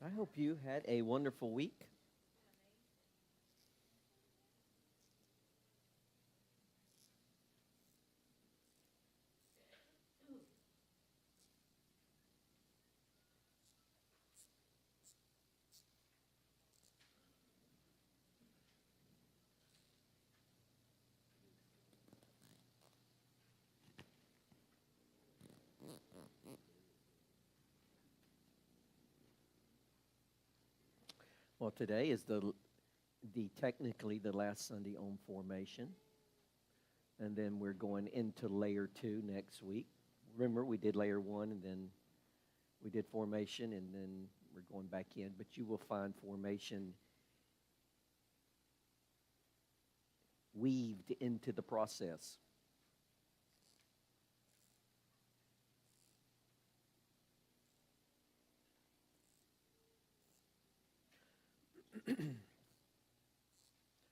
I hope you had a wonderful week. Well, today is the technically the last Sunday on formation, and then we're going into layer 2 next week. Remember, we did layer 1, and then we did formation, and then we're going back in. But you will find formation weaved into the process.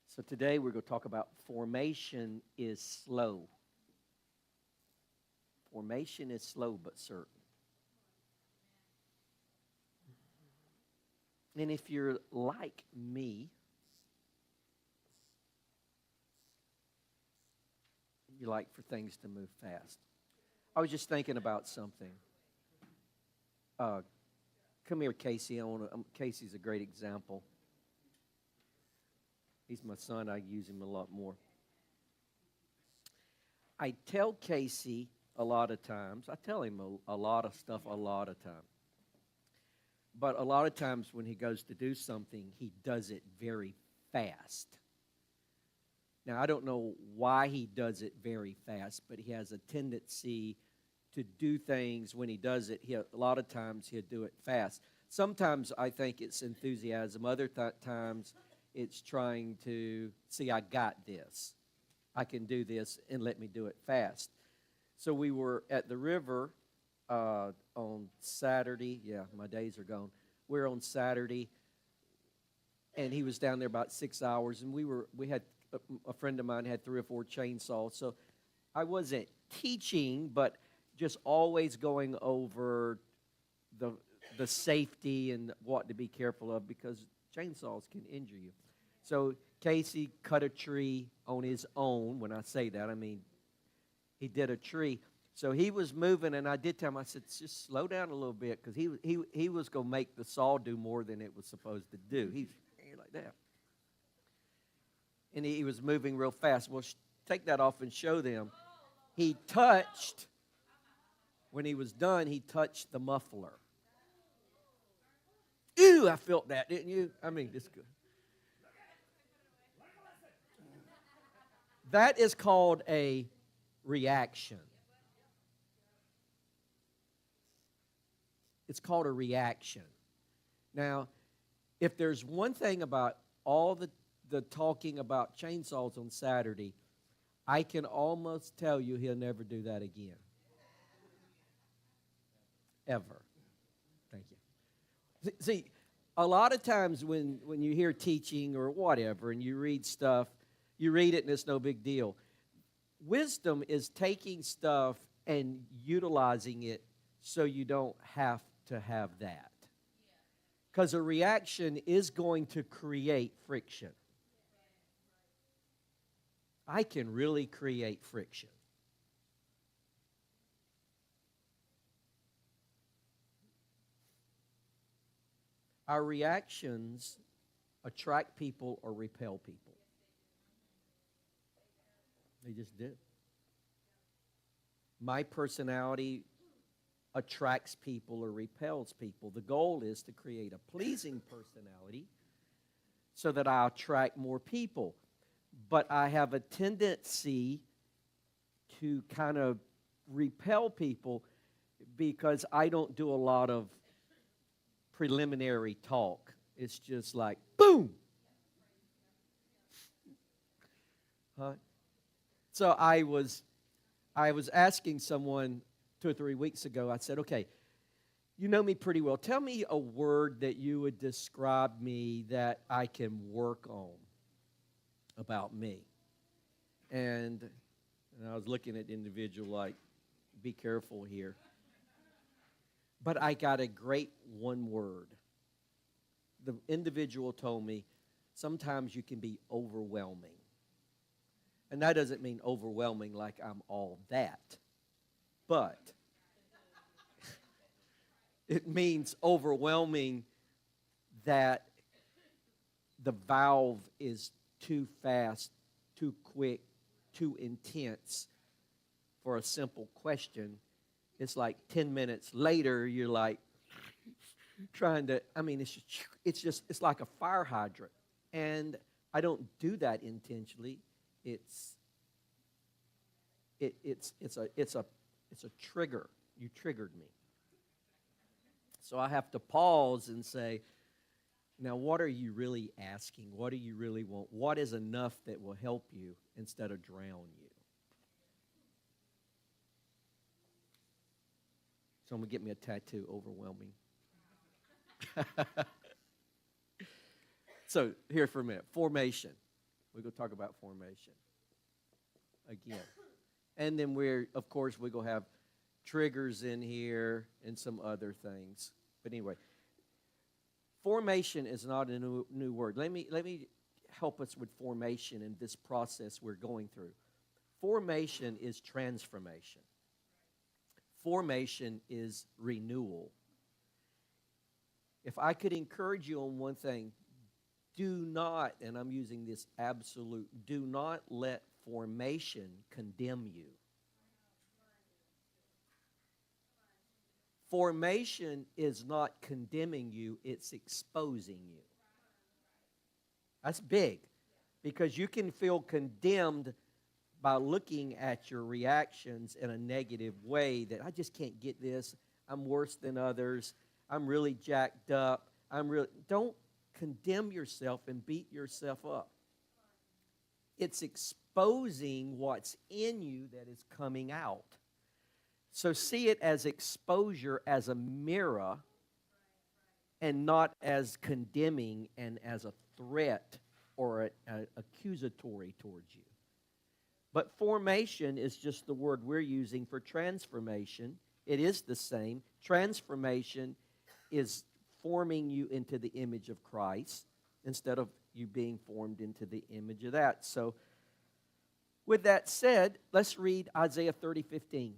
So today we're going to talk about formation is slow. Formation is slow but certain. And if you're like me, you like for things to move fast. I was just thinking about something. Come here, Casey. Casey's a great example. He's my son. I use him a lot more. I tell Casey a lot of times. I tell him a lot of stuff a lot of times. But a lot of times when he goes to do something, he does it very fast. Now, I don't know why he does it very fast, but he has a tendency to do things when he does it. A lot of times he'll do it fast. Sometimes I think it's enthusiasm. Other times it's trying to see, I got this. I can do this, and let me do it fast. So we were at the river on Saturday. Yeah, my days are gone. We were on Saturday, and he was down there about 6 hours, and we had a friend of mine had 3 or 4 chainsaws. So I wasn't teaching, but just always going over the safety and what to be careful of, because chainsaws can injure you. So Casey cut a tree on his own. When I say that, I mean he did a tree. So he was moving, and I did tell him, I said, just slow down a little bit, because he was going to make the saw do more than it was supposed to do. He's like that. And he was moving real fast. Well, take that off and show them. He touched, when he was done, he touched the muffler. Ew, I felt that, didn't you? I mean, it's good. That is called a reaction. It's called a reaction. Now, if there's one thing about all the talking about chainsaws on Saturday, I can almost tell you he'll never do that again. Ever. Thank you. See, a lot of times when you hear teaching or whatever and you read stuff, you read it and it's no big deal. Wisdom is taking stuff and utilizing it so you don't have to have that. Because a reaction is going to create friction. I can really create friction. Our reactions attract people or repel people. They just do. My personality attracts people or repels people. The goal is to create a pleasing personality so that I attract more people. But I have a tendency to kind of repel people because I don't do a lot of preliminary talk. It's just like, boom! Huh? So I was asking someone 2 or 3 weeks ago, I said, okay, you know me pretty well. Tell me a word that you would describe me that I can work on about me. And I was looking at the individual like, be careful here. But I got a great one word. the individual told me, sometimes you can be overwhelming. And that doesn't mean overwhelming like I'm all that. But it means overwhelming that the valve is too fast, too quick, too intense for a simple question. It's like 10 minutes later, you're like trying to, it's like a fire hydrant. And I don't do that intentionally. It's a trigger. You triggered me. So I have to pause and say, now what are you really asking? What do you really want? What is enough that will help you instead of drown you? So I'm going to get me a tattoo, overwhelming. So here for a minute, formation. We're going to talk about formation again. And then we're going to have triggers in here and some other things. But anyway, formation is not a new word. Let me help us with formation in this process we're going through. Formation is transformation. Formation is renewal. If I could encourage you on one thing, do not, and I'm using this absolute, do not let formation condemn you. Formation is not condemning you, it's exposing you. That's big, because you can feel condemned by looking at your reactions in a negative way, that I just can't get this, I'm worse than others, I'm really jacked up, don't condemn yourself and beat yourself up. It's exposing what's in you that is coming out. So see it as exposure, as a mirror, and not as condemning and as a threat or an accusatory towards you. But formation is just the word we're using for transformation. It is the same. Transformation is forming you into the image of Christ instead of you being formed into the image of that. So with that said, let's read Isaiah 30:15.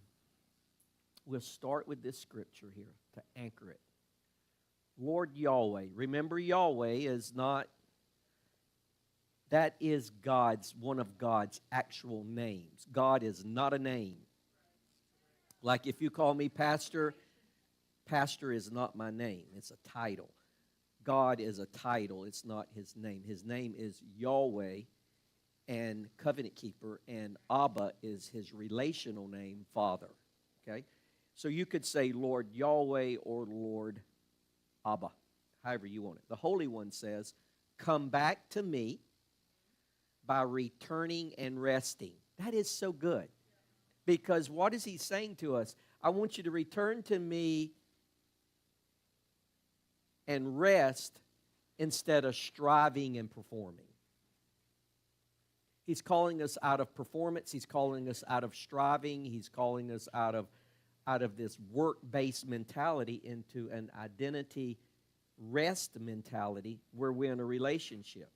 We'll start with this scripture here to anchor it. Lord Yahweh. Remember, Yahweh is not, that is one of God's actual names. God is not a name. Like if you call me pastor, pastor is not my name. It's a title. God is a title. It's not his name. His name is Yahweh and covenant keeper, and Abba is his relational name, Father. Okay? So you could say Lord Yahweh or Lord Abba, however you want it. The Holy One says, come back to me by returning and resting. That is so good. Because what is he saying to us? I want you to return to me and rest instead of striving and performing. He's calling us out of performance. He's calling us out of striving. He's calling us out of this work-based mentality into an identity rest mentality where we're in a relationship.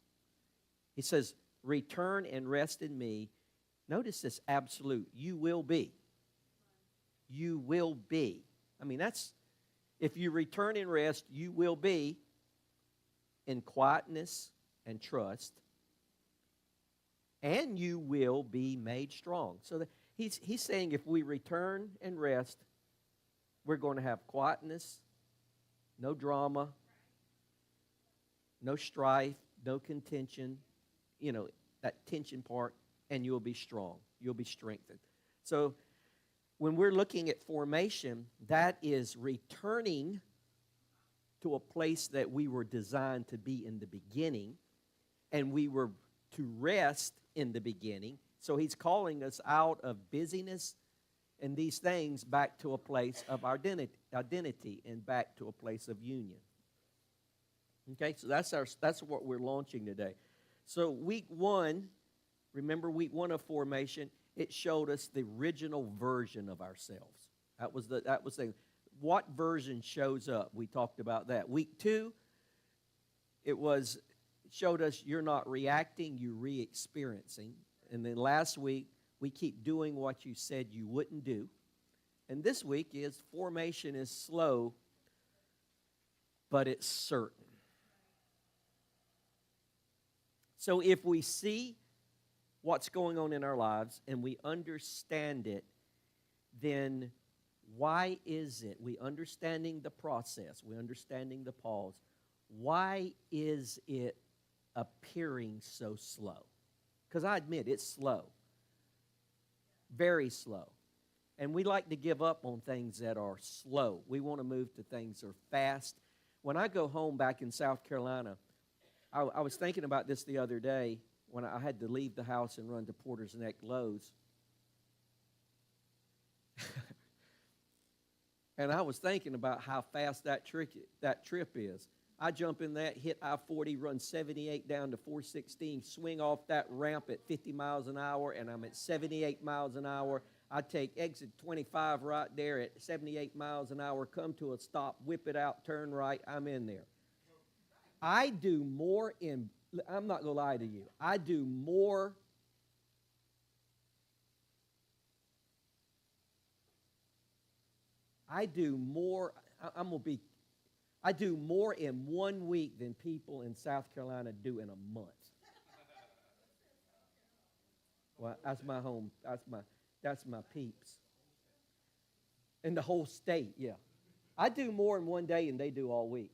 He says, return and rest in me. Notice this absolute. You will be. You will be. I mean, that's, if you return and rest, you will be in quietness and trust, and you will be made strong. So he's saying if we return and rest, we're going to have quietness, no drama, no strife, no contention, that tension part, and you'll be strong. You'll be strengthened. So when we're looking at formation, that is returning to a place that we were designed to be in the beginning, and we were to rest in the beginning. So he's calling us out of busyness and these things back to a place of identity and back to a place of union. Okay, so that's what we're launching today. So week one, remember week one of formation, it showed us the original version of ourselves. That was the what version shows up. We talked about that. Week two, Showed us you're not reacting, you're re-experiencing. And then last week, we keep doing what you said you wouldn't do. And this week is formation is slow, but it's certain. So if we see what's going on in our lives and we understand it, then why is it, we understanding the process, we understanding the pause, why is it appearing so slow? Because I admit it's slow, very slow. And we like to give up on things that are slow. We want to move to things that are fast. When I go home back in South Carolina, I was thinking about this the other day when I had to leave the house and run to Porter's Neck Lowe's. And I was thinking about how fast that trip is. I jump in that, hit I-40, run 78 down to 416, swing off that ramp at 50 miles an hour, and I'm at 78 miles an hour. I take exit 25 right there at 78 miles an hour, come to a stop, whip it out, turn right, I'm in there. I do more in, I'm not going to lie to you, I do more I do more in 1 week than people in South Carolina do in a month. Well, that's my home. That's my peeps. In the whole state, yeah. I do more in 1 day than they do all week.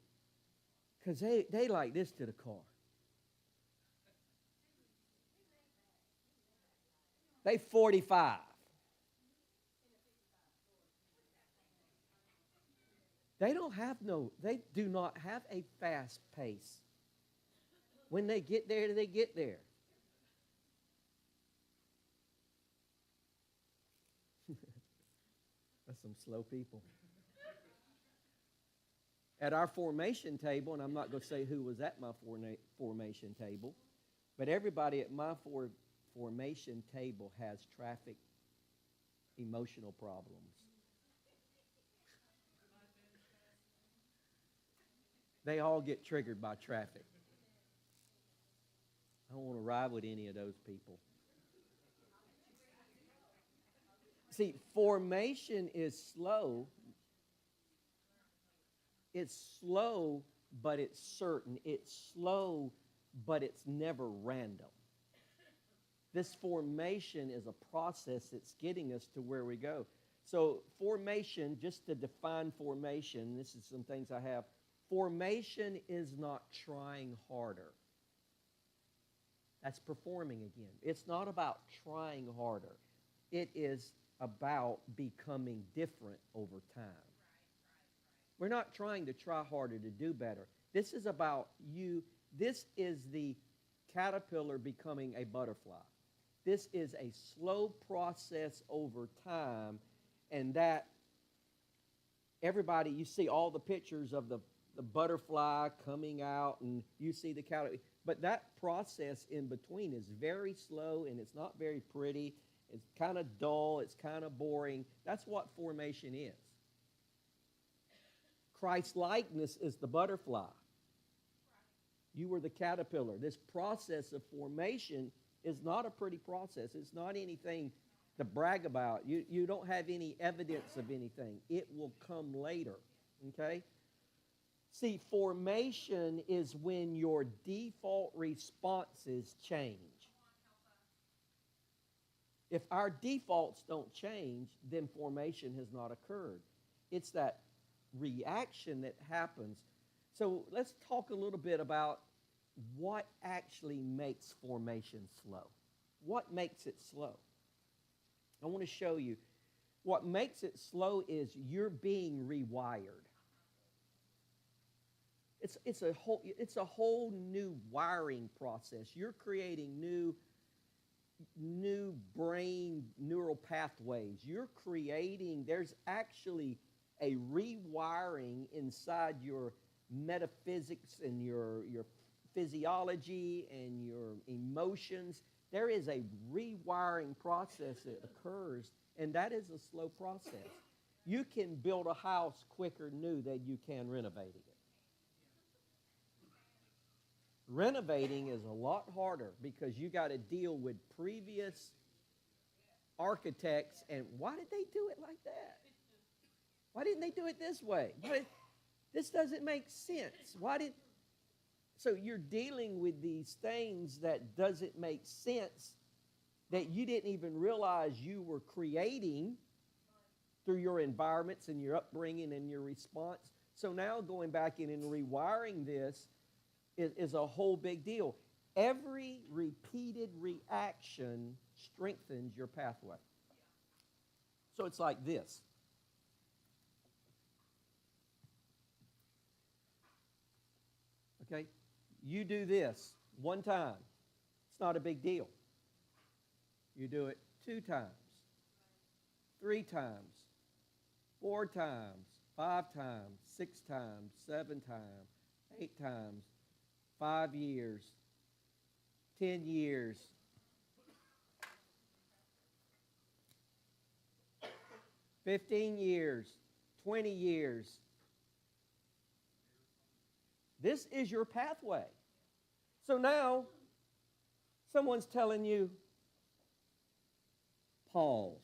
Because they like this to the car. They 45. They do not have a fast pace. When they get there, they get there. That's some slow people. At our formation table, and I'm not going to say who was at my formation table, but everybody at my formation table has traffic emotional problems. They all get triggered by traffic. I don't want to ride with any of those people. See, formation is slow. It's slow, but it's certain. It's slow, but it's never random. This formation is a process that's getting us to where we go. So formation, just to define formation, this is some things I have. Formation is not trying harder. That's performing again. It's not about trying harder. It is about becoming different over time. We're not trying to try harder to do better. This is about you. This is the caterpillar becoming a butterfly. This is a slow process over time, and that everybody, you see all the pictures of the butterfly coming out, and you see the caterpillar. But that process in between is very slow, and it's not very pretty. It's kind of dull. It's kind of boring. That's what formation is. Christ-likeness is the butterfly. You were the caterpillar. This process of formation is not a pretty process. It's not anything to brag about. You don't have any evidence of anything. It will come later, okay? See, formation is when your default responses change. If our defaults don't change, then formation has not occurred. It's that reaction that happens. So let's talk a little bit about what actually makes formation slow. What makes it slow? I want to show you. What makes it slow is you're being rewired. It's a whole new wiring process. You're creating new brain neural pathways. There's actually a rewiring inside your metaphysics and your physiology and your emotions. There is a rewiring process that occurs, and that is a slow process. You can build a house quicker new than you can renovating it. Renovating is a lot harder because you got to deal with previous architects, and why did they do it like that? Why didn't they do it this way? This doesn't make sense. So you're dealing with these things that doesn't make sense, that you didn't even realize you were creating through your environments and your upbringing and your response. So now going back in and rewiring this is a whole big deal. Every repeated reaction strengthens your pathway. So it's like this. Okay? You do this one time. It's not a big deal. You do it 2 times, 3 times, 4 times, 5 times, 6 times, 7 times, 8 times, 5 years, 10 years. 15 years, 20 years. This is your pathway. So now, someone's telling you, pause.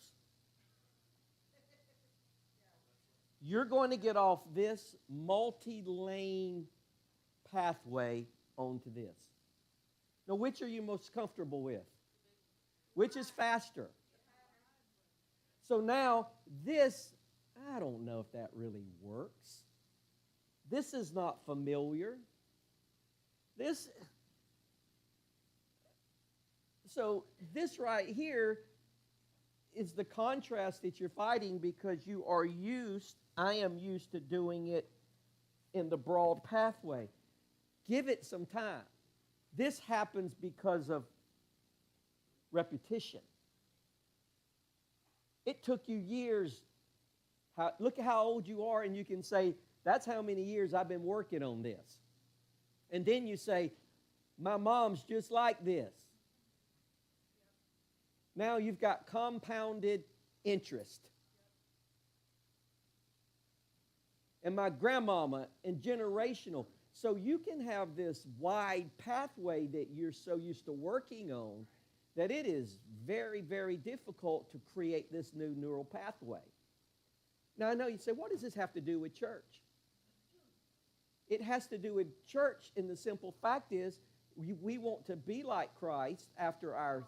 You're going to get off this multi-lane pathway onto this. Now, which are you most comfortable with? Which is faster? So now, this, I don't know if that really works. This is not familiar. So this right here is the contrast that you're fighting because I am used to doing it in the broad pathway. Give it some time. This happens because of repetition. It took you years. Look at how old you are, and you can say, that's how many years I've been working on this. And then you say, my mom's just like this. Now you've got compounded interest. And my grandmama, and generational. So you can have this wide pathway that you're so used to working on that it is very, very difficult to create this new neural pathway. Now I know you say, what does this have to do with church? It has to do with church, and the simple fact is we want to be like Christ after our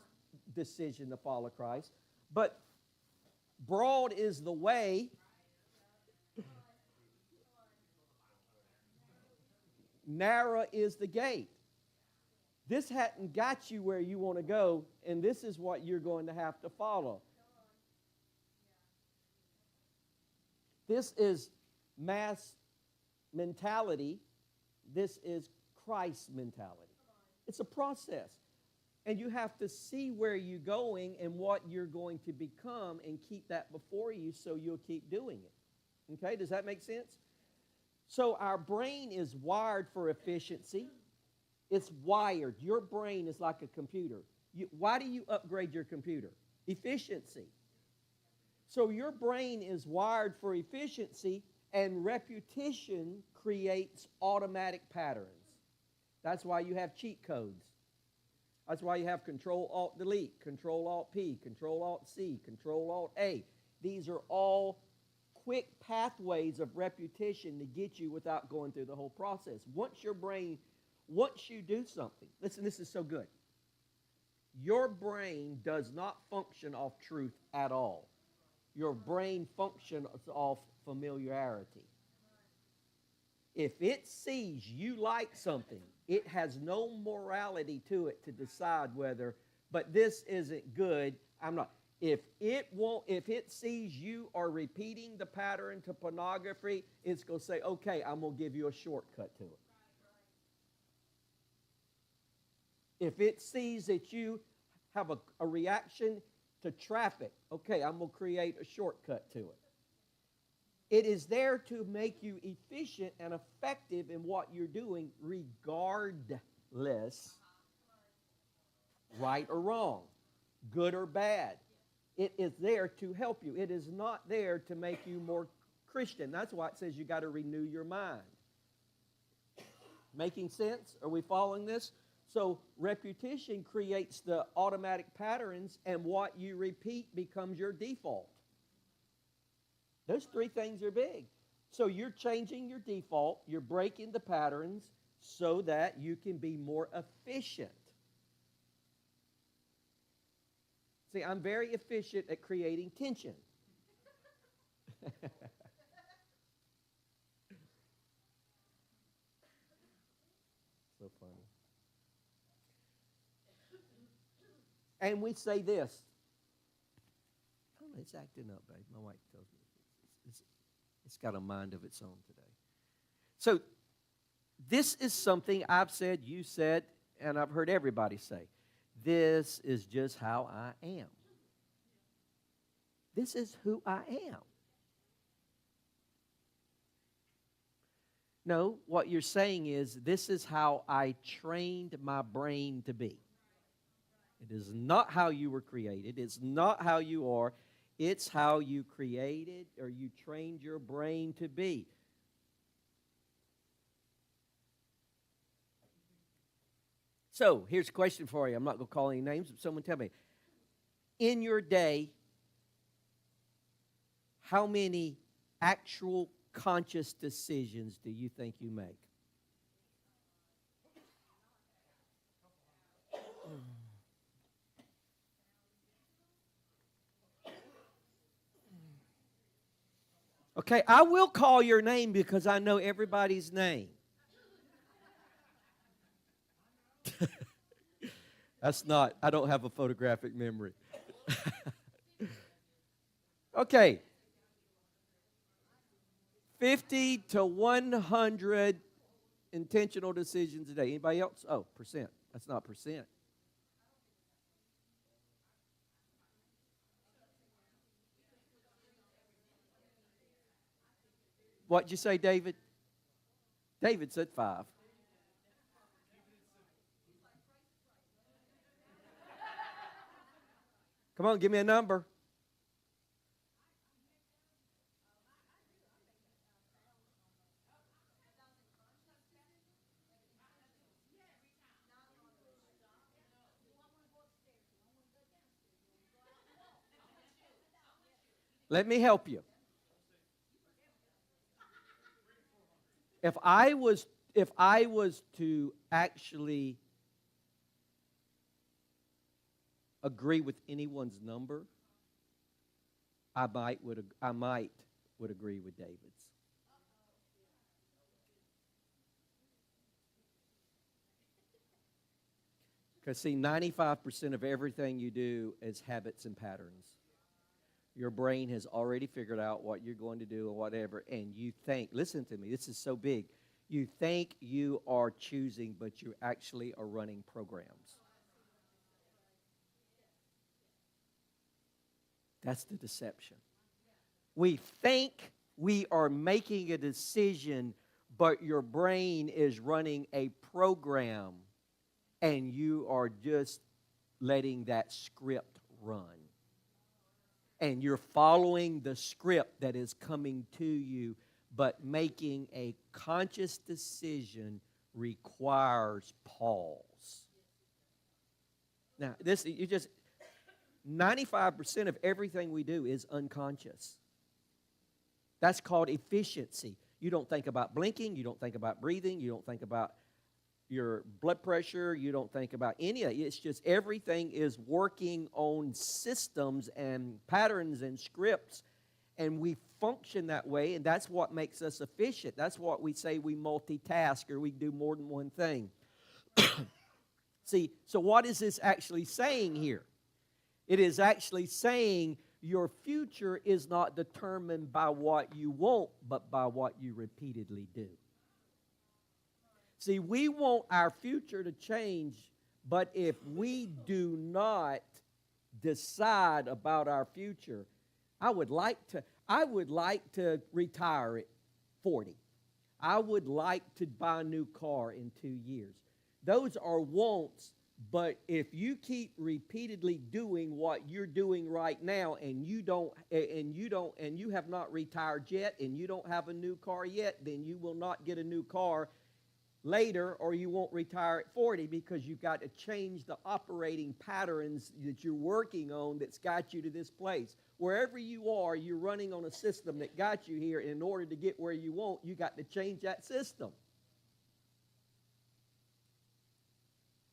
decision to follow Christ, but broad is the way, narrow is the gate. This hadn't got you where you want to go, and this is what you're going to have to follow. This is mass mentality. This is Christ mentality. It's a process. And you have to see where you're going and what you're going to become and keep that before you so you'll keep doing it. Okay, does that make sense? So our brain is wired for efficiency. It's wired. Your brain is like a computer. Why do you upgrade your computer? Efficiency. So your brain is wired for efficiency, and repetition creates automatic patterns. That's why you have cheat codes. That's why you have Control-Alt-Delete, Control-Alt-P, Control-Alt-C, Control-Alt-A. These are all quick pathways of repetition to get you without going through the whole process. Once you do something, listen, this is so good. Your brain does not function off truth at all. Your brain functions off familiarity. If it sees you like something, it has no morality to it to decide whether, but this isn't good, I'm not. If it sees you are repeating the pattern to pornography, it's going to say, okay, I'm going to give you a shortcut to it. If it sees that you have a reaction to traffic, okay, I'm going to create a shortcut to it. It is there to make you efficient and effective in what you're doing regardless, right or wrong, good or bad. It is there to help you. It is not there to make you more Christian. That's why it says you got to renew your mind. Making sense? Are we following this? So repetition creates the automatic patterns, and what you repeat becomes your default. Those three things are big. So you're changing your default, you're breaking the patterns so that you can be more efficient. See, I'm very efficient at creating tension. So funny. And we say this. Oh, it's acting up, babe. My wife tells me it's got a mind of its own today. So this is something I've said, you said, and I've heard everybody say. This is just how I am. This is who I am. No, what you're saying is, this is how I trained my brain to be. It is not how you were created. It's not how you are. It's how you created or you trained your brain to be. So, here's a question for you. I'm not going to call any names, but someone tell me. In your day, how many actual conscious decisions do you think you make? Okay, I will call your name because I know everybody's name. That's not, I don't have a photographic memory. Okay. 50 to 100 intentional decisions a day. Anybody else? Oh, percent. That's not percent. What'd you say, David? David said 5. Come on, give me a number. Let me help you. If I was to actually agree with anyone's number, I might would agree with David's. Because see, 95% of everything you do is habits and patterns. Your brain has already figured out what you're going to do and whatever, and you think, listen to me, this is so big. You think you are choosing, but you actually are running programs. That's the deception. We think we are making a decision, but your brain is running a program, and you are just letting that script run. And you're following the script that is coming to you, but making a conscious decision requires pause. Now, 95% of everything we do is unconscious. That's called efficiency. You don't think about blinking, you don't think about breathing, you don't think about your blood pressure, you don't think about any of it. It's just everything is working on systems and patterns and scripts, and we function that way, and that's what makes us efficient. That's what we say we multitask, or we do more than one thing. See, so what is this actually saying here? It is actually saying your future is not determined by what you want, but by what you repeatedly do. See, we want our future to change, but if we do not decide about our future, I would like to retire at 40. I would like to buy a new car in 2 years. Those are wants, but if you keep repeatedly doing what you're doing right now, and you have not retired yet, and you don't have a new car yet, then you will not get a new car later, or you won't retire at 40 because you've got to change the operating patterns that you're working on that's got you to this place. Wherever you are, you're running on a system that got you here. In order to get where you want, you got to change that system.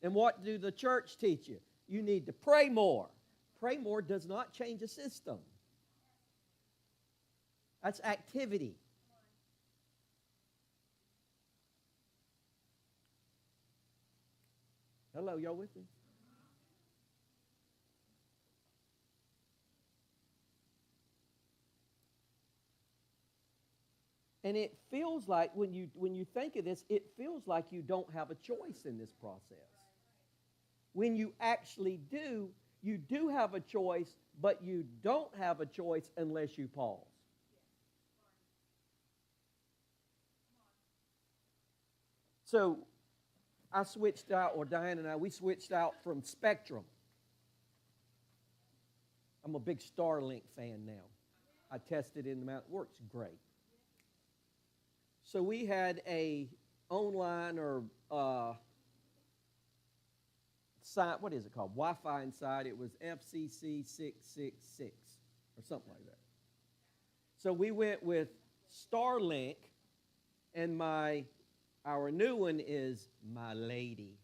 And what do the church teach you? You need to pray more. Pray more does not change a system. That's activity. Hello, y'all with me? And it feels like, when you think of this, it feels like you don't have a choice in this process. When you actually do, you do have a choice, but you don't have a choice unless you pause. So I switched out, or Diane and I, we switched out from Spectrum. I'm a big Starlink fan now. I tested in the mountain. It works great. So we had a online or site, what is it called? Wi-Fi inside. It was FCC 666 or something like that. So we went with Starlink, and our new one is My Lady.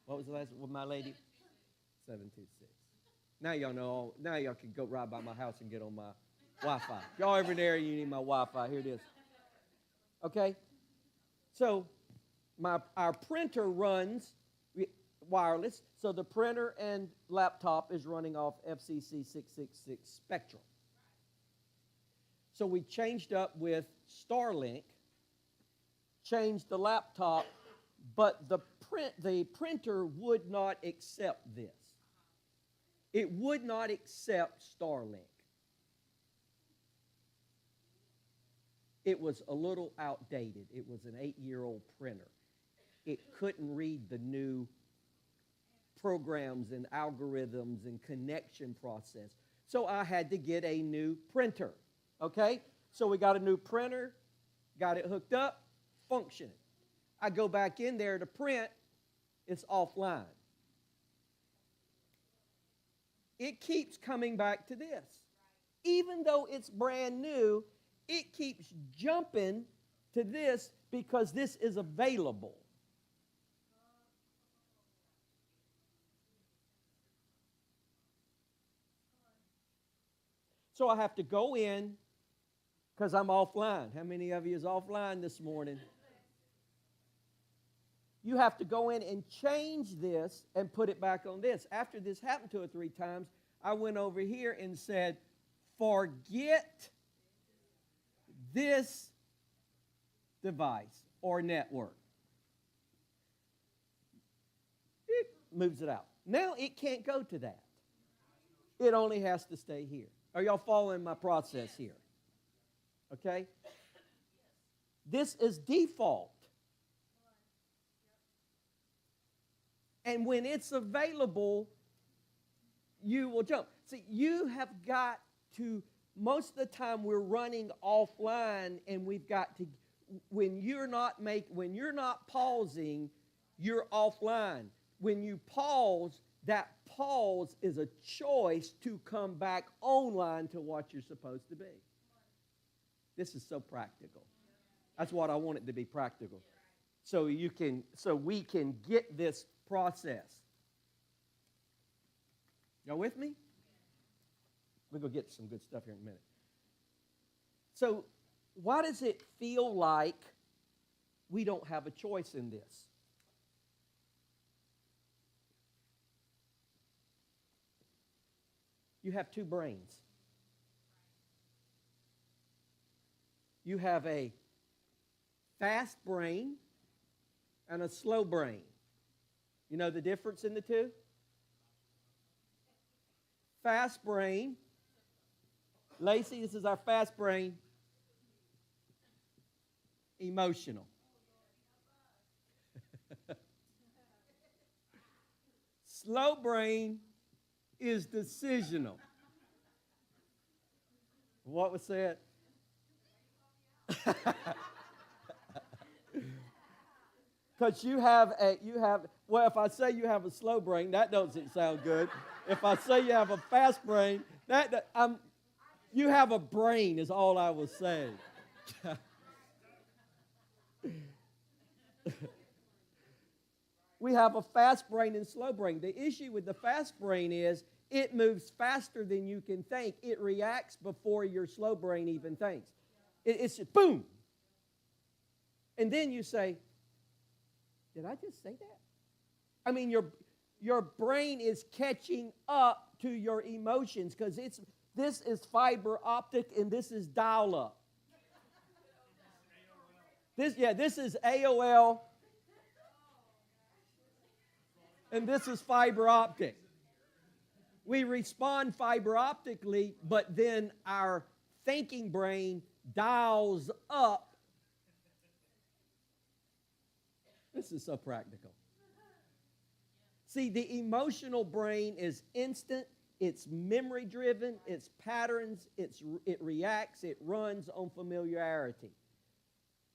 What was the last one? My Lady? 726. Now y'all know. Now y'all can go right by my house and get on my Wi-Fi. Y'all ever there, you need my Wi-Fi. Here it is. Okay? So our printer runs wireless. So the printer and laptop is running off FCC 666 Spectrum. So we changed up with Starlink, changed the laptop, but the printer would not accept this. It would not accept Starlink. It was a little outdated. It was an 8-year-old printer. It couldn't read the new programs and algorithms and connection process. So I had to get a new printer. Okay? So we got a new printer, got it hooked up, functioning. I go back in there to print, it's offline. It keeps coming back to this. Even though it's brand new, it keeps jumping to this because this is available. So I have to go in because I'm offline. How many of you is offline this morning? You have to go in and change this and put it back on this. After this happened 2 or 3 times, I went over here and said, forget this device or network. It moves it out. Now it can't go to that. It only has to stay here. Are y'all following my process here? Okay? This is default. And when it's available, you will jump. See, you have got to, most of the time we're running offline, and we've got to, when you're not pausing, you're offline. When you pause, that pause is a choice to come back online to what you're supposed to be. This is so practical. That's what I want it to be, practical. So we can get this process. Y'all with me? We're going to get some good stuff here in a minute. So why does it feel like we don't have a choice in this? You have 2 brains. You have a fast brain and a slow brain. You know the difference in the two? Fast brain. Lacey, this is our fast brain. Emotional. Slow brain is decisional. What was said? Because well, if I say you have a slow brain, that doesn't sound good. If I say you have a fast brain, you have a brain is all I was saying. We have a fast brain and slow brain. The issue with the fast brain is it moves faster than you can think. It reacts before your slow brain even thinks. It's just boom. And then you say, did I just say that? I mean, your brain is catching up to your emotions because this is fiber optic and this is dial-up. This is AOL and this is fiber optic. We respond fiber optically, but then our thinking brain dials up. This is so practical. See, the emotional brain is instant, it's memory driven, it's patterns, it reacts, it runs on familiarity.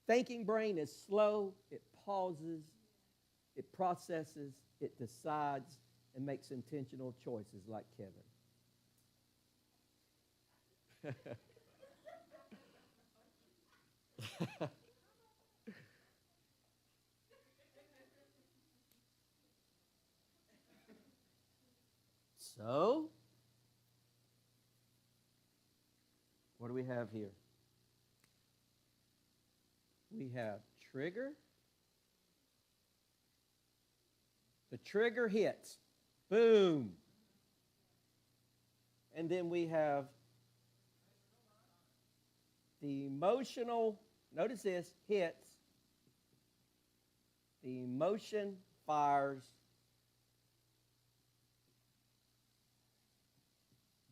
Thinking brain is slow, it pauses, it processes, it decides, and makes intentional choices like Kevin. So, what do we have here? We have trigger. The trigger hits. Boom. And then we have the emotional, notice this, hits. The emotion fires.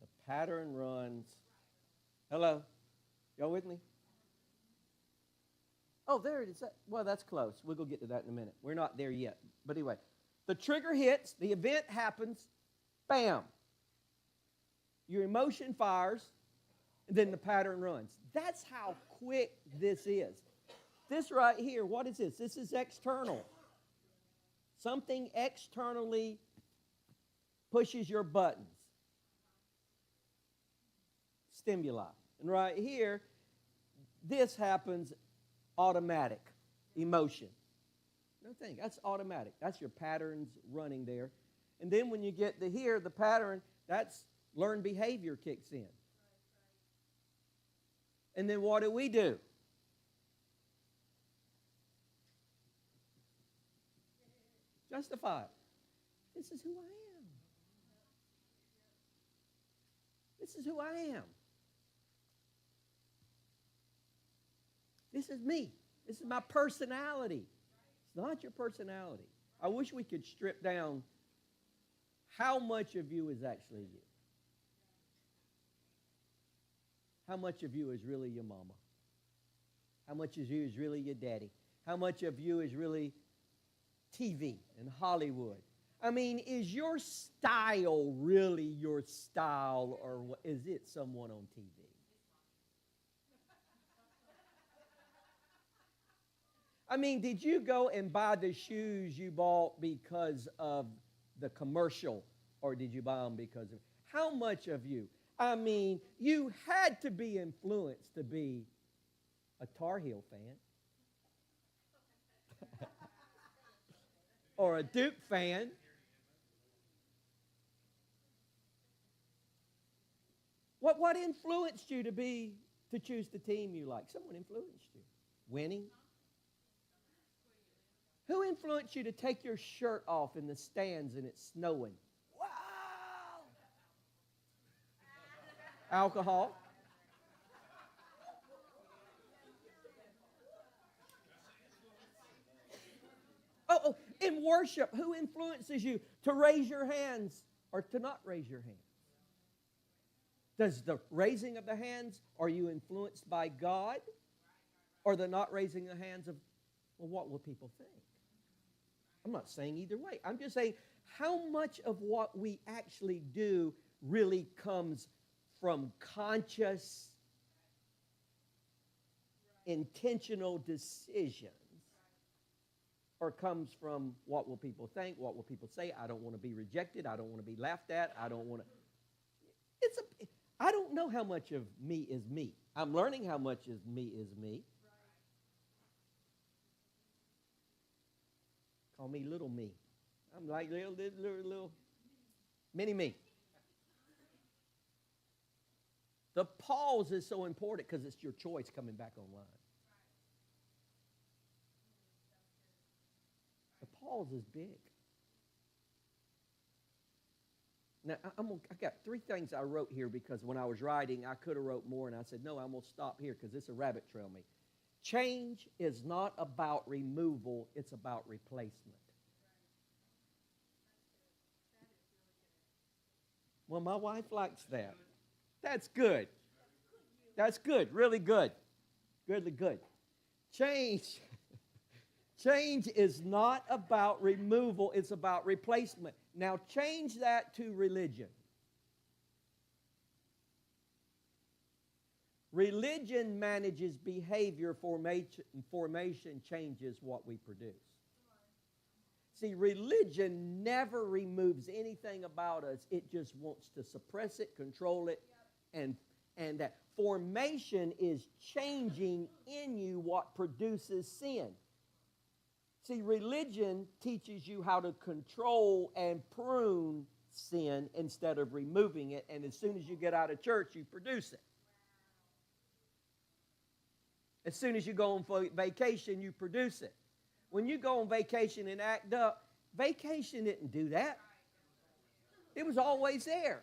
The pattern runs. Hello? Y'all with me? Oh, there it is. Well, that's close. We'll go get to that in a minute. We're not there yet. But anyway, the trigger hits, the event happens, bam. Your emotion fires, and then the pattern runs. That's how quick this is. This right here, what is this? This is external. Something externally pushes your buttons. Stimuli. And right here, this happens automatic. Emotion. No thing. That's automatic. That's your patterns running there. And then when you get to here, the pattern, that's learned behavior kicks in. And then what do? Justify it. This is who I am. This is who I am. This is me. This is my personality. It's not your personality. I wish we could strip down how much of you is actually you. How much of you is really your mama? How much of you is really your daddy? How much of you is really TV and Hollywood? I mean, is your style really your style, or is it someone on TV? I mean, did you go and buy the shoes you bought because of the commercial, or did you buy them because of... How much of you? I mean, you had to be influenced to be a Tar Heel fan. Or a Duke fan. What influenced you to choose the team you like? Someone influenced you. Winning. Who influenced you to take your shirt off in the stands and it's snowing? Wow! Alcohol. Oh, in worship, who influences you to raise your hands or to not raise your hands? Does the raising of the hands, are you influenced by God? Or the not raising the hands of, well, what will people think? I'm not saying either way. I'm just saying how much of what we actually do really comes from conscious, intentional decisions, comes from what will people think, what will people say. I don't want to be rejected. I don't want to be laughed at. I don't want to. I don't know how much of me is me. I'm learning how much of me is me. Call me little me. I'm like little mini me. The pause is so important because it's your choice coming back online. The pause is big. Now, I got 3 things I wrote here because when I was writing, I could have wrote more, and I said, no, I'm going to stop here because it's a rabbit trail me. Change is not about removal, it's about replacement. Well, my wife likes that. That's good. That's good. Really good. Really good. Change is not about removal, it's about replacement. Now change that to religion. Religion manages behavior, formation changes what we produce. See, religion never removes anything about us. It just wants to suppress it, control it, and that formation is changing in you what produces sin. See, religion teaches you how to control and prune sin instead of removing it, and as soon as you get out of church, you produce it. As soon as you go on vacation, you produce it. When you go on vacation and act up, vacation didn't do that. It was always there.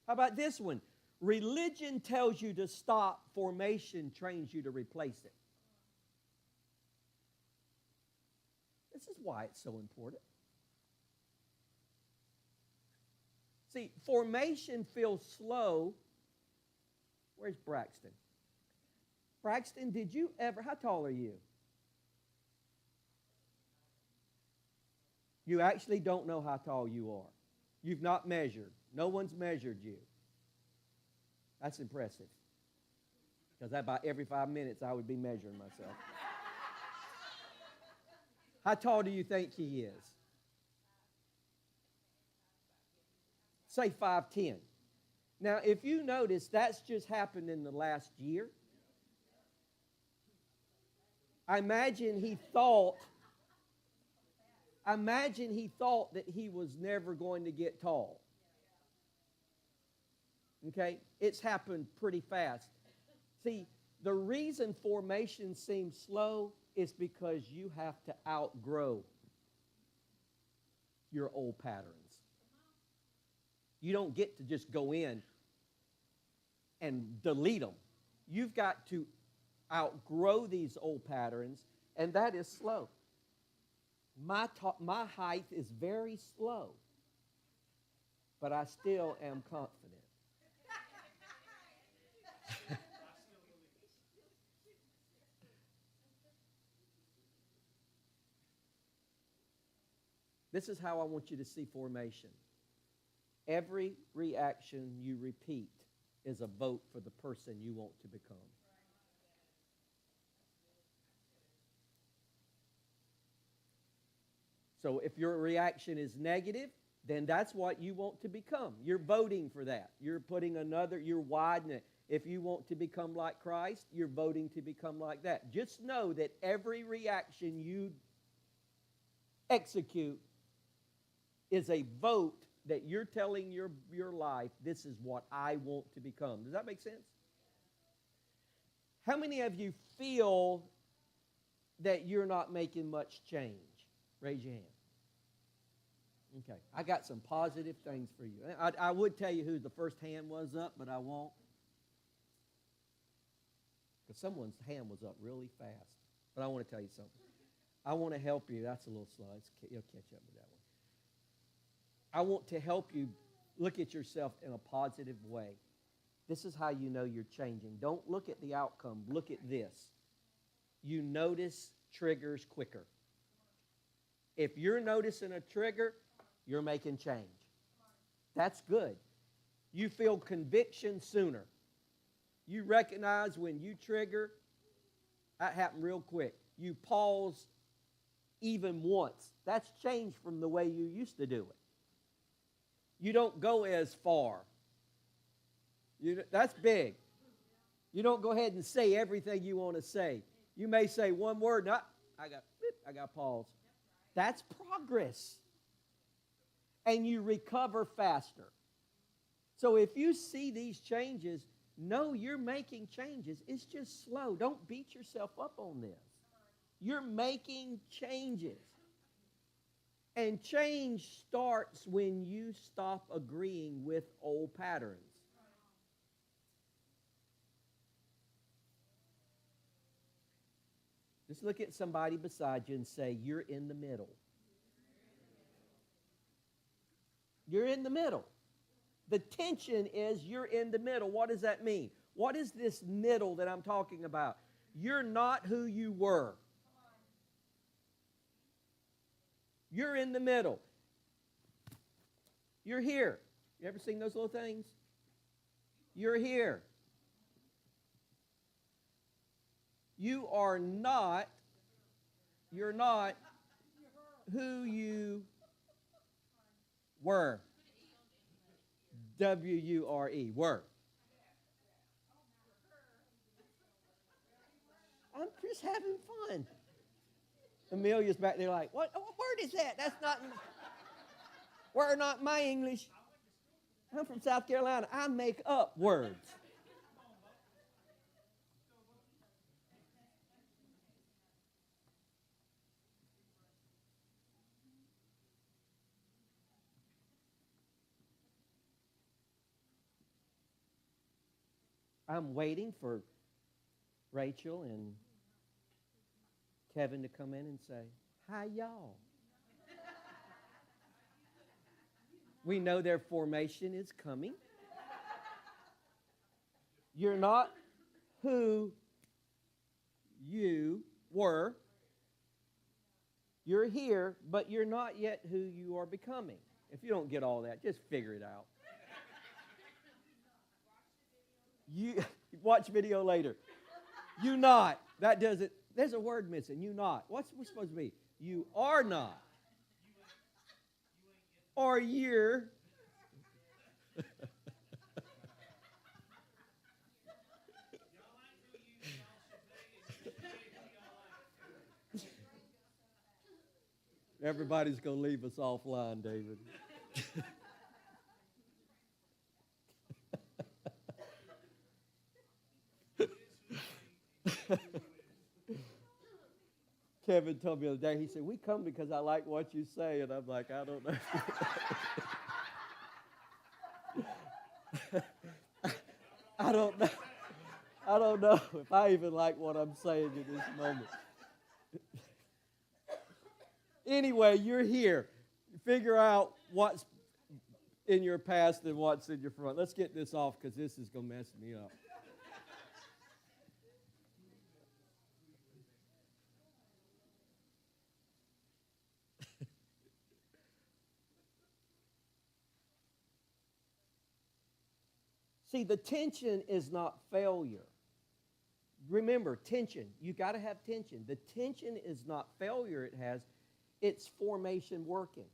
How about this one? Religion tells you to stop, formation trains you to replace it. This is why it's so important. See, formation feels slow. Where's Braxton? Braxton, did you ever, how tall are you? You actually don't know how tall you are. You've not measured. No one's measured you. That's impressive. Because about every 5 minutes I would be measuring myself. How tall do you think he is? Say 5'10". Now, if you notice, that's just happened in the last year. I imagine he thought that he was never going to get tall. Okay? It's happened pretty fast. See, the reason formation seems slow is because you have to outgrow your old patterns. You don't get to just go in and delete them. You've got to outgrow these old patterns, and that is slow. My height is very slow, but I still am confident. This is how I want you to see formation. Every reaction you repeat is a vote for the person you want to become. So if your reaction is negative, then that's what you want to become. You're voting for that. You're widening it. If you want to become like Christ, you're voting to become like that. Just know that every reaction you execute is a vote that you're telling your life, this is what I want to become. Does that make sense? How many of you feel that you're not making much change? Raise your hand. Okay, I got some positive things for you. I would tell you who the first hand was up, but I won't. Because someone's hand was up really fast. But I want to tell you something. I want to help you. That's a little slow. You'll catch up with that one. I want to help you look at yourself in a positive way. This is how you know you're changing. Don't look at the outcome. Look at this. You notice triggers quicker. If you're noticing a trigger, you're making change. That's good. You feel conviction sooner. You recognize when you trigger That happened real quick. You pause even once. That's changed from the way you used to do it. You don't go as far. That's big. You don't go ahead and say everything you want to say. You may say one word, I got to pause. That's progress. And you recover faster. So if you see these changes, know you're making changes. It's just slow. Don't beat yourself up on this. You're making changes. And change starts when you stop agreeing with old patterns. Just look at somebody beside you and say, you're in the middle. You're in the middle. The tension is you're in the middle. What does that mean? What is this middle that I'm talking about? You're not who you were. You're in the middle. You're here. You ever seen those little things? You're here. You're not who you were. W-U-R-E, were. I'm just having fun. Amelia's back there like, what word is that? That's not my English. I'm from South Carolina. I make up words. I'm waiting for Rachel and Kevin to come in and say, hi, y'all. We know their formation is coming. You're not who you were. You're here, but you're not yet who you are becoming. If you don't get all that, just figure it out. You watch video later. You not. That doesn't. There's a word missing. You not. What's it supposed to be? You are not. Or you're. Everybody's going to leave us offline, David. Kevin told me the other day, he said, we come because I like what you say. And I'm like, I don't know. I don't know if I even like what I'm saying in this moment. Anyway, you're here. Figure out what's in your past and what's in your front. Let's get this off because this is going to mess me up. See, the tension is not failure. Remember, tension. You got to have tension. The tension is not failure it's formation working.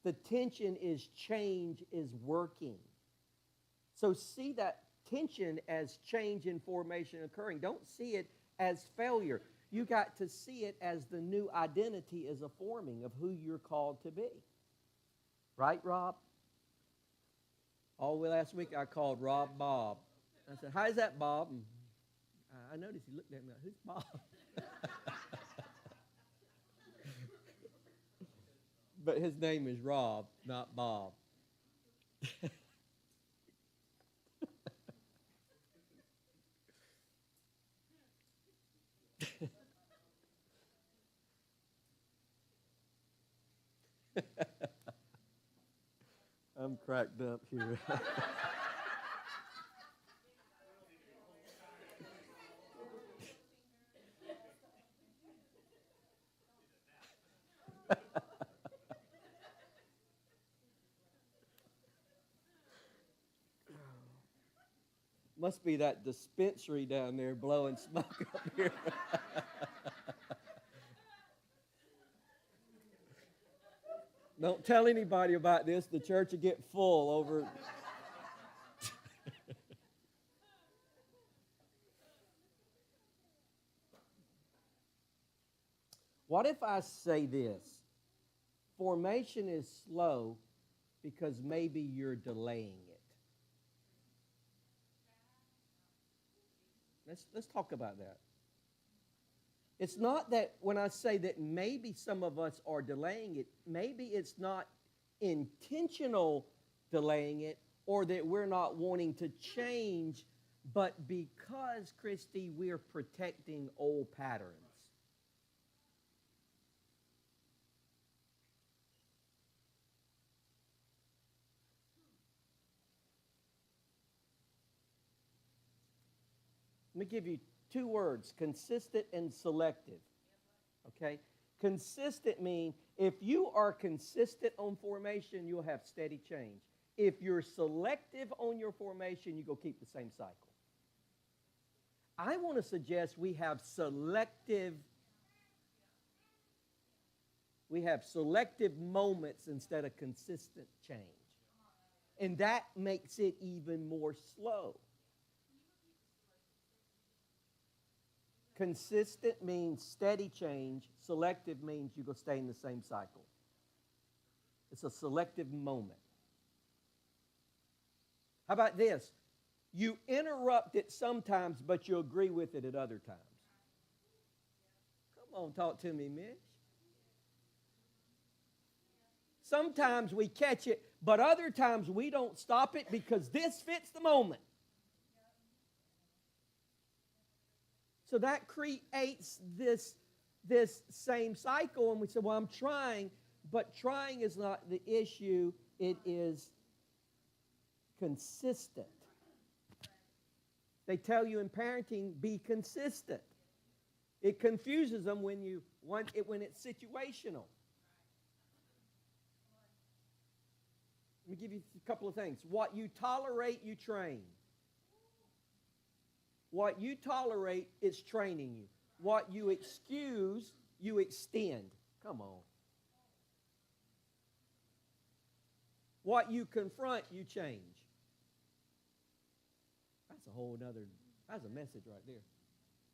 The tension is change is working. So see that tension as change in formation occurring. Don't see it as failure. You got to see it as the new identity as a forming of who you're called to be. Right, Rob? All last week I called Rob Bob. I said, how's that, Bob? And I noticed he looked at me like, who's Bob? But his name is Rob, not Bob. I'm cracked up here. Must be that dispensary down there blowing smoke up here. Don't tell anybody about this. The church will get full over. What if I say this? Formation is slow because maybe you're delaying it. Let's talk about that. It's not that when I say that maybe some of us are delaying it, maybe it's not intentional delaying it or that we're not wanting to change, but because, Christy, we're protecting old patterns. Let me give you two words, consistent and selective. Okay? Consistent means if you are consistent on formation, you'll have steady change. If you're selective on your formation, you go keep the same cycle. I want to suggest we have selective moments instead of consistent change. And that makes it even more slow. Consistent means steady change. Selective means you go stay in the same cycle. It's a selective moment. How about this? You interrupt it sometimes, but you agree with it at other times. Come on, talk to me, Mitch. Sometimes we catch it, but other times we don't stop it because this fits the moment. So that creates this same cycle, and we say, well, I'm trying, but trying is not the issue. It is consistent. They tell you in parenting, be consistent. It confuses them when it's situational. Let me give you a couple of things. What you tolerate, you train. What you tolerate is training you. What you excuse, you extend. Come on. What you confront, you change. That's a message right there.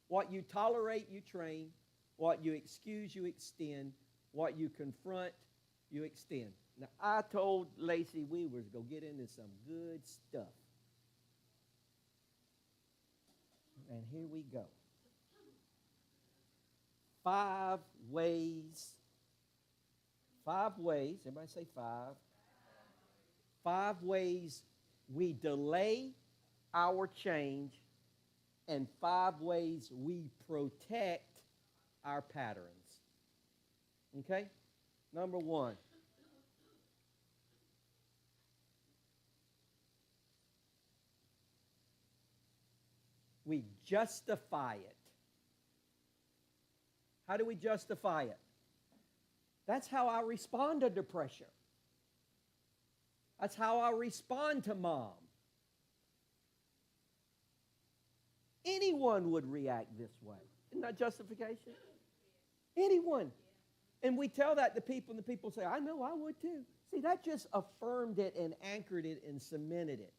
What you tolerate, you train. What you excuse, you extend. What you confront, you extend. Now, I told Lacey we was going to get into some good stuff. And here we go. 5 ways. 5 ways. Everybody say 5. 5 ways we delay our change, and 5 ways we protect our patterns. Okay? Number 1. We justify it. How do we justify it? That's how I respond under pressure. That's how I respond to mom. Anyone would react this way. Isn't that justification? Anyone. And we tell that to people, and the people say, I know I would too. See, that just affirmed it and anchored it and cemented it.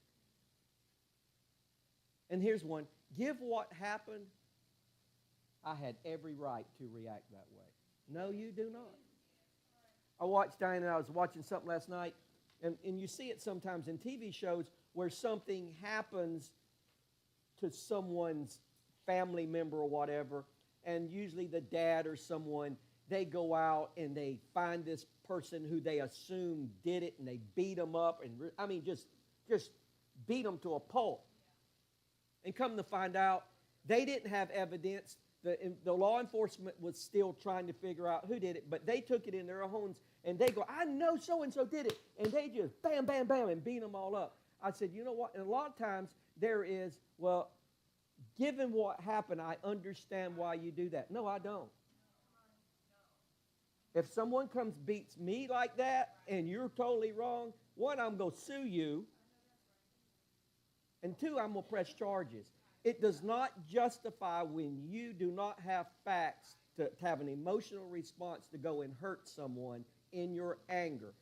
And here's one. Give what happened, I had every right to react that way. No, you do not. I watched Diane, and I was watching something last night, and you see it sometimes in TV shows where something happens to someone's family member or whatever, and usually the dad or someone, they go out and they find this person who they assume did it, and they beat them up, and just beat them to a pulp. And come to find out, they didn't have evidence. The law enforcement was still trying to figure out who did it, but they took it in their own hands, and they go, I know so-and-so did it. And they just bam, bam, bam, and beat them all up. I said, you know what? And a lot of times there is, well, given what happened, I understand why you do that. No, I don't. If someone comes beats me like that, and you're totally wrong, one, I'm going to sue you. And two, I'm going to press charges. It does not justify when you do not have facts to have an emotional response to go and hurt someone in your anger.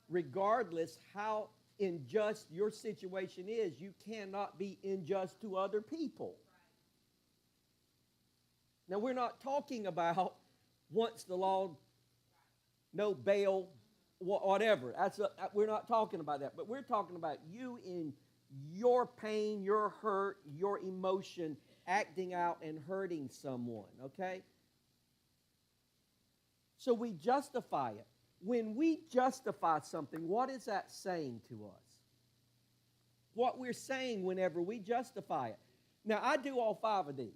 Regardless how unjust your situation is, you cannot be unjust to other people. Now, we're not talking about once the law, no bail, whatever. We're not talking about that. But we're talking about you in your pain, your hurt, your emotion, acting out and hurting someone, okay? So we justify it. When we justify something, what is that saying to us? What we're saying whenever we justify it. Now, I do all 5 of these.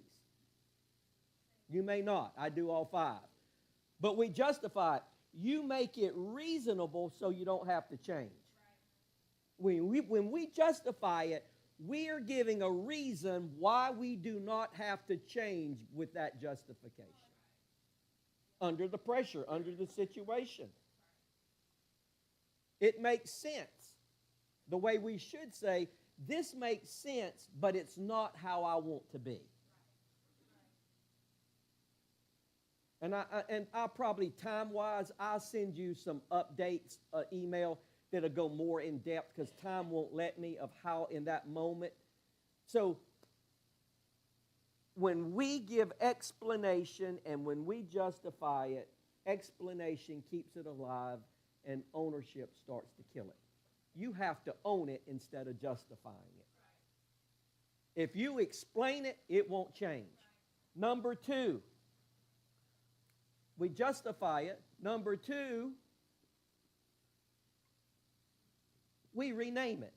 You may not. I do all 5. But we justify it. You make it reasonable so you don't have to change. When we justify it, we are giving a reason why we do not have to change with that justification. Under the pressure, under the situation. It makes sense. The way we should say, this makes sense, but it's not how I want to be. And I'll probably, time-wise, I'll send you some updates, email, that'll go more in depth because time won't let me of how in that moment. So when we give explanation and when we justify it, explanation keeps it alive and ownership starts to kill it. You have to own it instead of justifying it. If you explain it, it won't change. Number 2, we justify it. Number 2, we rename it.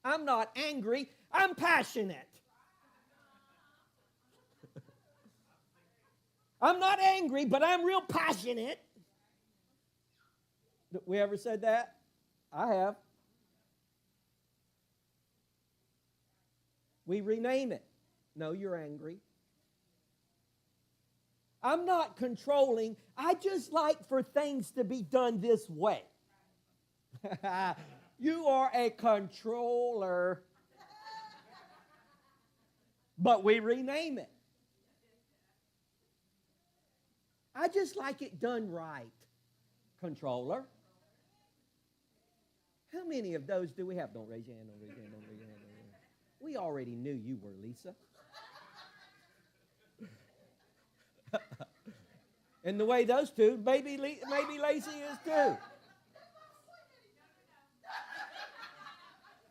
I'm not angry, I'm passionate. I'm not angry, but I'm real passionate. We ever said that? I have. We rename it. No, you're angry. I'm not controlling. I just like for things to be done this way. You are a controller. But we rename it. I just like it done right. Controller. How many of those do we have? Don't raise your hand, don't raise your hand, don't raise your hand. Don't raise your hand. We already knew you were, Lisa. And the way those two, maybe Lacey is too.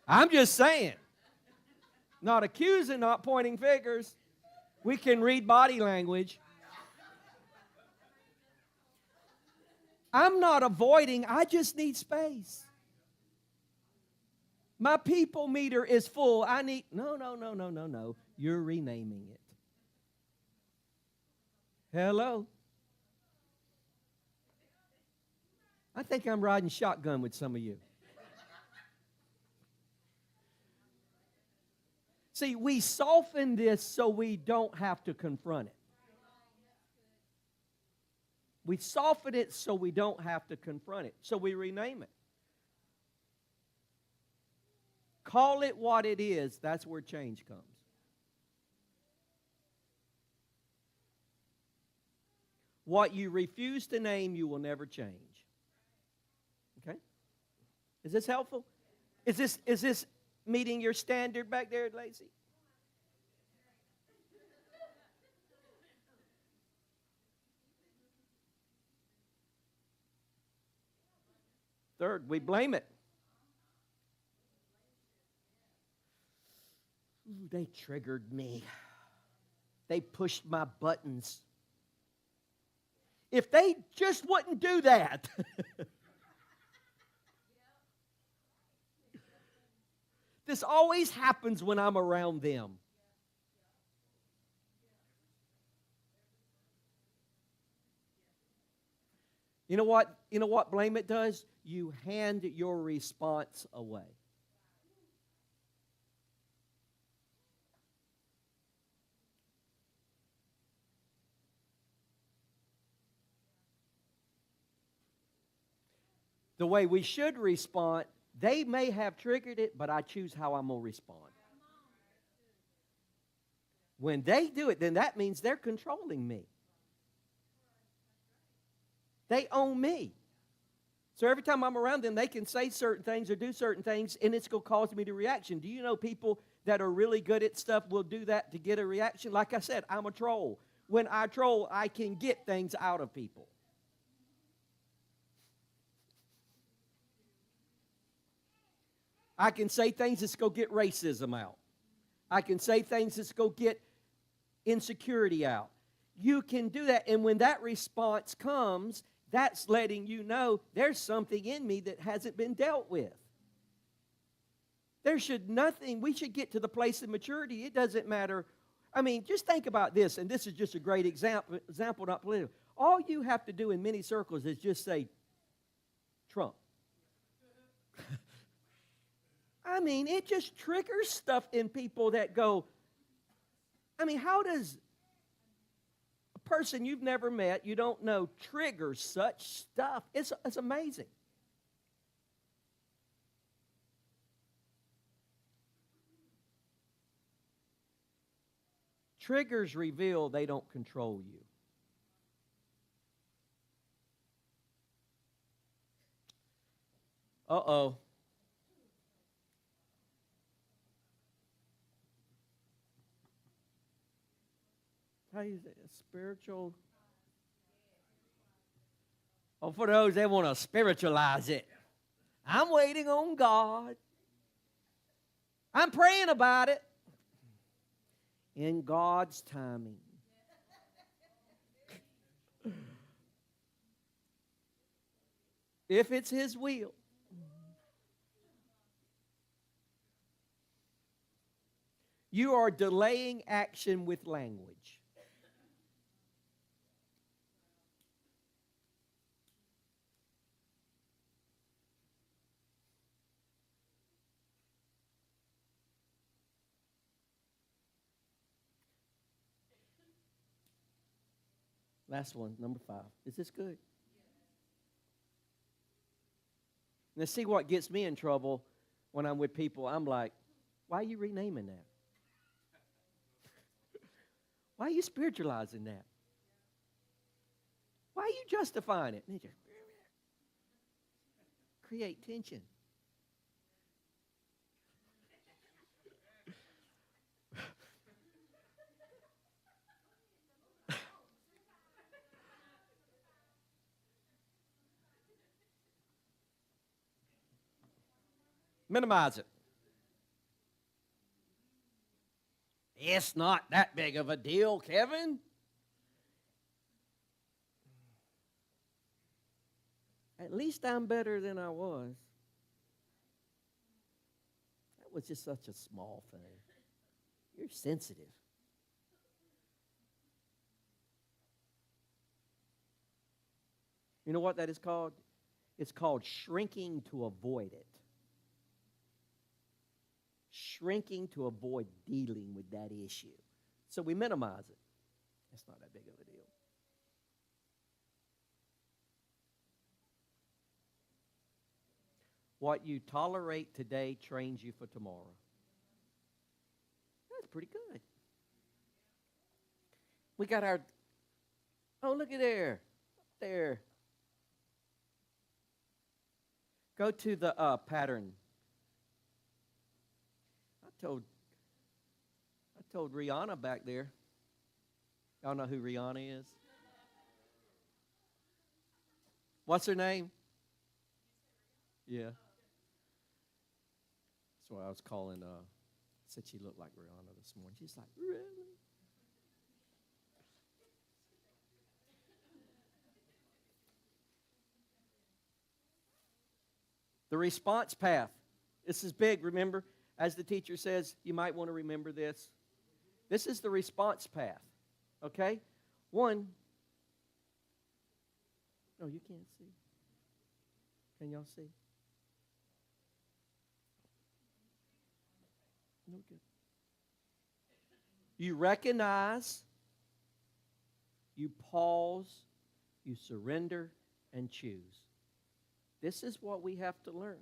I'm just saying. Not accusing, not pointing fingers. We can read body language. I'm not avoiding, I just need space. My people meter is full. I need, no. You're renaming it. Hello? I think I'm riding shotgun with some of you. See, we soften this so we don't have to confront it. We soften it so we don't have to confront it. So we rename it. Call it what it is. That's where change comes. What you refuse to name, you will never change. Okay? Is this helpful? Is this meeting your standard back there, Lacey? Third, we blame it. Ooh, they triggered me. They pushed my buttons. If they just wouldn't do that. This always happens when I'm around them. You know what? You know what blame it does? You hand your response away. The way we should respond, They may have triggered it, but I choose how I'm going to respond. When they do it, then that means they're controlling me. They own me. So every time I'm around them, they can say certain things or do certain things, and it's going to cause me to reaction. Do you know people that are really good at stuff will do that to get a reaction? Like I said, I'm a troll. When I troll, I can get things out of people. I can say things that's going to get racism out. I can say things that's going to get insecurity out. You can do that, and when that response comes, that's letting you know there's something in me that hasn't been dealt with. We should get to the place of maturity. It doesn't matter. I mean, just think about this, and this is just a great example, not political. All you have to do in many circles is just say, Trump. I mean, it just triggers stuff in people that go, I mean, how does a person you've never met, you don't know, trigger such stuff? It's amazing. Triggers reveal they don't control you. Uh-oh. How you say it? Spiritual? Oh, for those that want to spiritualize it. I'm waiting on God. I'm praying about it. In God's timing. If it's His will. You are delaying action with language. Last one, number 5. Is this good? Now, see what gets me in trouble when I'm with people. I'm like, why are you renaming that? Why are you spiritualizing that? Why are you justifying it? And they just create tension. Minimize it. It's not that big of a deal, Kevin. At least I'm better than I was. That was just such a small thing. You're sensitive. You know what that is called? It's called shrinking to avoid it. Shrinking to avoid dealing with that issue. So we minimize it. It's not that big of a deal. What you tolerate today trains you for tomorrow. That's pretty good. We got our, oh, look at there. There. Go to the pattern. I told Rihanna back there. Y'all know who Rihanna is? What's her name? Yeah. That's what I was calling. Said she looked like Rihanna this morning. She's like, really? The response path. This is big, remember? As the teacher says, you might want to remember this. This is the response path, okay? 1. No, you can't see. Can y'all see? No good. You recognize, you pause, you surrender, and choose. This is what we have to learn.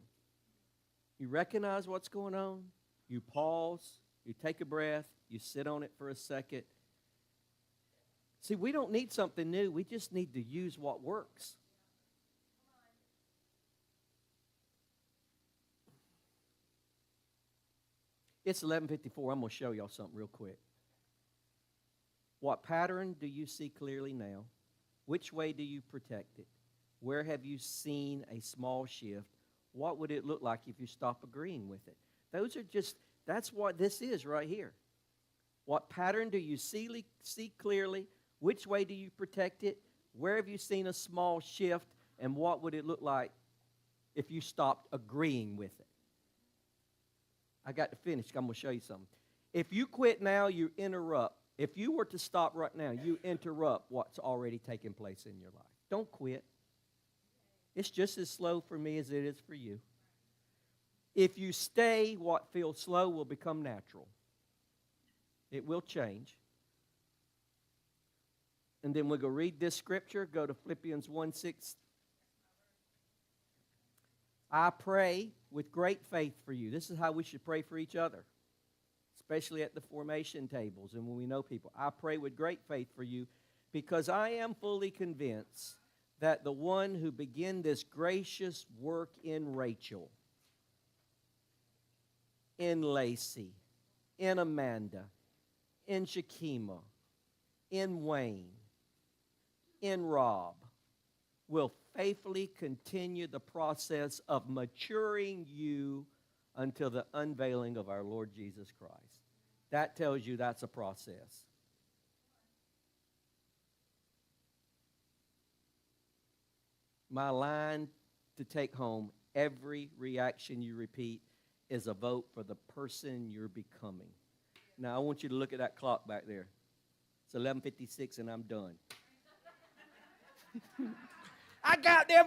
You recognize what's going on. You pause. You take a breath. You sit on it for a second. See, we don't need something new. We just need to use what works. It's 11:54. I'm going to show y'all something real quick. What pattern do you see clearly now? Which way do you protect it? Where have you seen a small shift? What would it look like if you stop agreeing with it? That's what this is right here. What pattern do you see clearly? Which way do you protect it? Where have you seen a small shift? And what would it look like if you stopped agreeing with it? I got to finish. I'm going to show you something. If you quit now, you interrupt. If you were to stop right now, you interrupt what's already taken place in your life. Don't quit. It's just as slow for me as it is for you. If you stay, what feels slow will become natural. It will change. And then we'll go read this scripture. Go to Philippians 1:6. I pray with great faith for you. This is how we should pray for each other, especially at the formation tables and when we know people. I pray with great faith for you because I am fully convinced that the one who began this gracious work in Rachel, in Lacey, in Amanda, in Shakima, in Wayne, in Rob, will faithfully continue the process of maturing you until the unveiling of our Lord Jesus Christ. That tells you that's a process. My line to take home, every reaction you repeat is a vote for the person you're becoming. Now, I want you to look at that clock back there. It's 11:56 and I'm done. I got them.